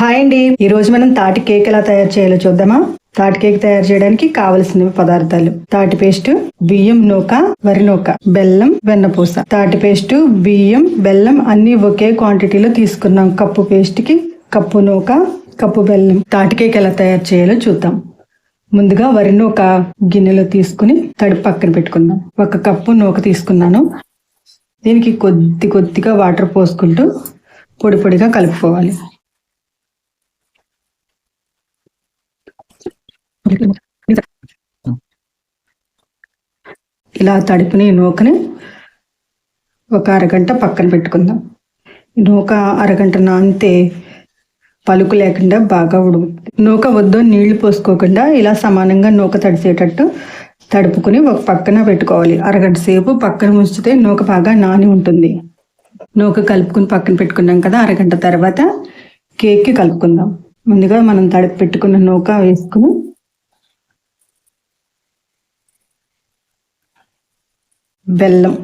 Hi అండి. ఈ రోజు మనం తాటి కేక్ ఎలా తయారు చేయాలో చూద్దామా? తాటి కేక్ తయారు చేయడానికి కావలసిన పదార్థాలు: తాటి పేస్ట్, బియ్యం నూక, వరి నూక, బెల్లం, వెన్నపూస. తాటి పేస్ట్, బియ్యం, బెల్లం అన్ని ఒకే క్వాంటిటీలో తీసుకున్నాం. కప్పు పేస్ట్ కి కప్పు నూక, కప్పు బెల్లం. తాటి కేక్ ఎలా తయారు చేయాలో చూద్దాం. ముందుగా వరి నూక గిన్నెలో తీసుకుని తడిపి పక్కన పెట్టుకుందాం. 1 కప్పు నూక తీసుకున్నాను. దీనికి కొద్దిగా వాటర్ పోసుకుంటూ పొడి పొడిగా కలుపుకోవాలి. ఇలా తడిపిన నూకని ఒక అరగంట పక్కన పెట్టుకుందాం. నూక అరగంట నానితే పలుకు లేకుండా బాగా ఉడుకుతుంది. నూక వద్దు నీళ్లు పోసుకోకుండా ఇలా సమానంగా నూక తడిసేటట్టు తడుపుకుని ఒక పక్కన పెట్టుకోవాలి. అరగంట సేపు పక్కన ఉంచితే నూక బాగా నాని ఉంటుంది. నూక కలుపుకుని పక్కన పెట్టుకున్నాం కదా. అరగంట తర్వాత కేక్కి కలుపుకుందాం. ముందుగా మనం తడిపి పెట్టుకున్న నూక వేసుకుని బెల్లం.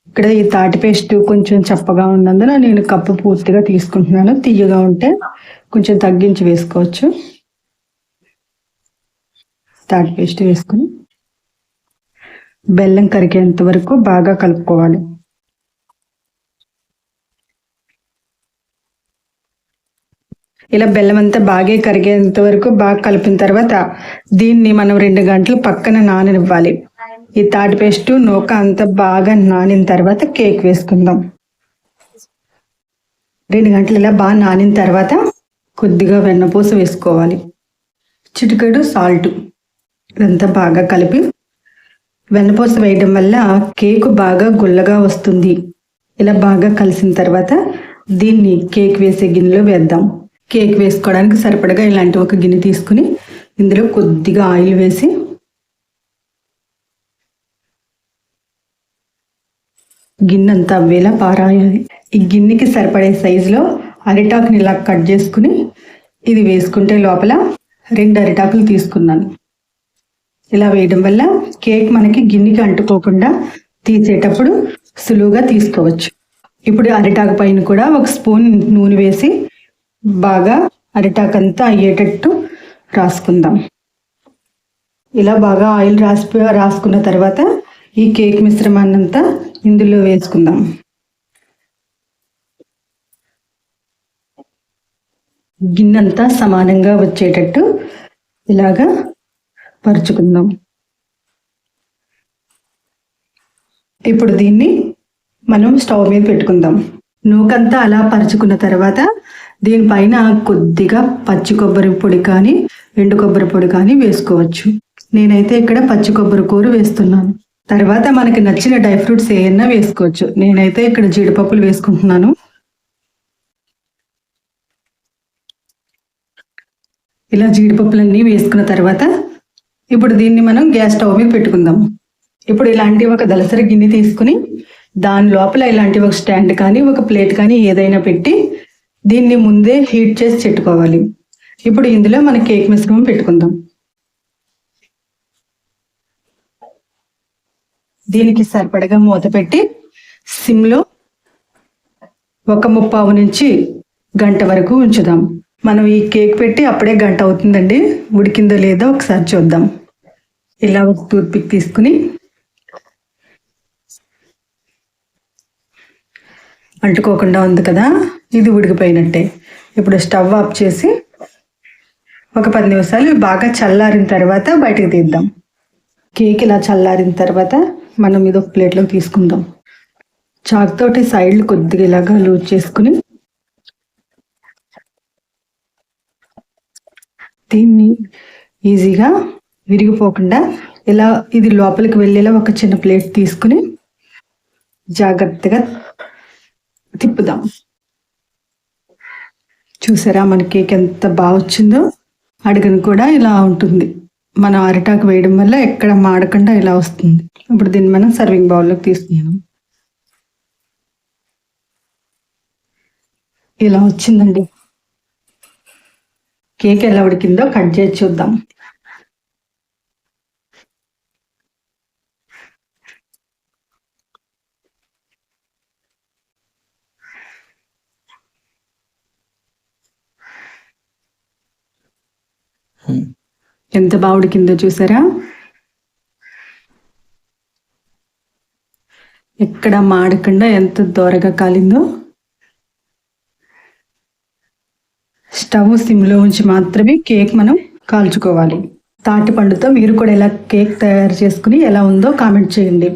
ఇక్కడ ఈ తాటి పేస్ట్ కొంచెం చప్పగా ఉన్నందున నేను కప్పు పూర్తిగా తీసుకుంటున్నాను. తీయగా ఉంటే కొంచెం తగ్గించి వేసుకోవచ్చు. తాటి పేస్ట్ వేసుకుని బెల్లం కరిగేంత వరకు బాగా కలుపుకోవాలి. ఇలా బెల్లం అంతా బాగా కరిగేంత వరకు బాగా కలిపిన తర్వాత దీన్ని మనం 2 గంటలు పక్కన నాననివ్వాలి. ఈ తాటి పేస్ట్ నూక అంతా బాగా నానిన తర్వాత కేక్ వేసుకుందాం. 2 గంటలు ఇలా బాగా నానిన తర్వాత కొద్దిగా వెన్నపూస వేసుకోవాలి. చిటికెడు సాల్ట్. ఇదంతా బాగా కలిపి వెన్నపూస వేయడం వల్ల కేకు బాగా గుల్లగా వస్తుంది. ఇలా బాగా కలిసిన తర్వాత దీన్ని కేక్ వేసే గిన్నెలో వేద్దాం. కేక్ వేసుకోవడానికి సరిపడగా ఇలాంటి ఒక గిన్నె తీసుకుని ఇందులో కొద్దిగా ఆయిల్ వేసి గిన్నె అంతా అవ్వేలా పారాయాలి. ఈ గిన్నెకి సరిపడే సైజులో అరిటాకుని ఇలా కట్ చేసుకుని ఇది వేసుకుంటే లోపల 2 అరిటాకులు తీసుకున్నాను. ఇలా వేయడం వల్ల కేక్ మనకి గిన్నెకి అంటుకోకుండా తీసేటప్పుడు సులువుగా తీసుకోవచ్చు. ఇప్పుడు అరిటాకు పైన కూడా 1 స్పూన్ నూనె వేసి బాగా అరిటాకంతా అయ్యేటట్టు రాసుకుందాం. ఇలా బాగా ఆయిల్ రాసుకున్న తర్వాత ఈ కేక్ మిశ్రమాన్ని అంతా ఇందులో వేసుకుందాం. గిన్నెంతా సమానంగా వచ్చేటట్టు ఇలాగా పరుచుకుందాం. ఇప్పుడు దీన్ని మనం స్టవ్ మీద పెట్టుకుందాం. నూకంతా అలా పరుచుకున్న తర్వాత దీనిపైన కొద్దిగా పచ్చి కొబ్బరి పొడి కానీ ఎండు కొబ్బరి పొడి కానీ వేసుకోవచ్చు. నేనైతే ఇక్కడ పచ్చి కొబ్బరి కూర వేస్తున్నాను. తర్వాత మనకి నచ్చిన డ్రై ఫ్రూట్స్ ఏమైనా వేసుకోవచ్చు. నేనైతే ఇక్కడ జీడిపప్పులు వేసుకుంటున్నాను. ఇలా జీడిపప్పులన్నీ వేసుకున్న తర్వాత ఇప్పుడు దీన్ని మనం గ్యాస్ స్టవ్ మీద పెట్టుకుందాం. ఇప్పుడు ఇలాంటి ఒక దలసరి గిన్నె తీసుకుని దాని లోపల ఇలాంటి ఒక స్టాండ్ కానీ ఒక ప్లేట్ కానీ ఏదైనా పెట్టి దీన్ని ముందే హీట్ చేసి పెట్టుకోవాలి. ఇప్పుడు ఇందులో మన కేక్ మిశ్రమం పెట్టుకుందాం. దీనికి సరిపడగా మూత పెట్టి సిమ్లో 1:15 నుంచి గంట వరకు ఉంచుదాం. మనం ఈ కేక్ పెట్టి అప్పుడే గంట అవుతుందండి. ఉడికిందో లేదో ఒకసారి చూద్దాం. ఇలా ఒక టూత్ పిక్ తీసుకుని అంటుకోకుండా ఉంది కదా, ఇది ఉడికిపోయినట్టే. ఇప్పుడు స్టవ్ ఆఫ్ చేసి ఒక 10 నిమిషాలు బాగా చల్లారిన తర్వాత బయటకు తీద్దాం. కేక్ ఇలా చల్లారిన తర్వాత మనం ఇది ఒక ప్లేట్లోకి తీసుకుందాం. చాక్ తోటి సైడ్లు కొద్దిగా ఇలాగా లూజ్ చేసుకుని దీన్ని ఈజీగా విరిగిపోకుండా ఇలా ఇది లోపలికి వెళ్ళేలా ఒక చిన్న ప్లేట్ తీసుకుని జాగ్రత్తగా తిప్పుదాం. చూసారా మన కేక్ ఎంత బాగా వచ్చిందో. అడుగును కూడా ఇలా ఉంటుంది. మనం అరిటాకు వేయడం వల్ల ఎక్కడ మాడకుండా ఇలా వస్తుంది. ఇప్పుడు దీన్ని మనం సర్వింగ్ బౌల్లోకి తీసుకున్నాం. ఇలా వచ్చిందండి. కేక్ ఎలా ఉడికిందో కట్ చేసి చూద్దాం. ఎంత బాగా ఉడికిందో చూసారా? ఎక్కడ మాడకుండా ఎంత దోరగా కాలిందో. స్టవ్ సిమ్లో ఉంచి మాత్రమే కేక్ మనం కాల్చుకోవాలి. తాటి పండుతో మీరు కూడా ఇలా కేక్ తయారు చేసుకుని ఎలా ఉందో కామెంట్ చేయండి.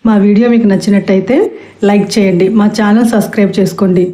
మా వీడియో మీకు నచ్చినట్టయితే లైక్ చేయండి, మా ఛానల్ సబ్స్క్రైబ్ చేసుకోండి.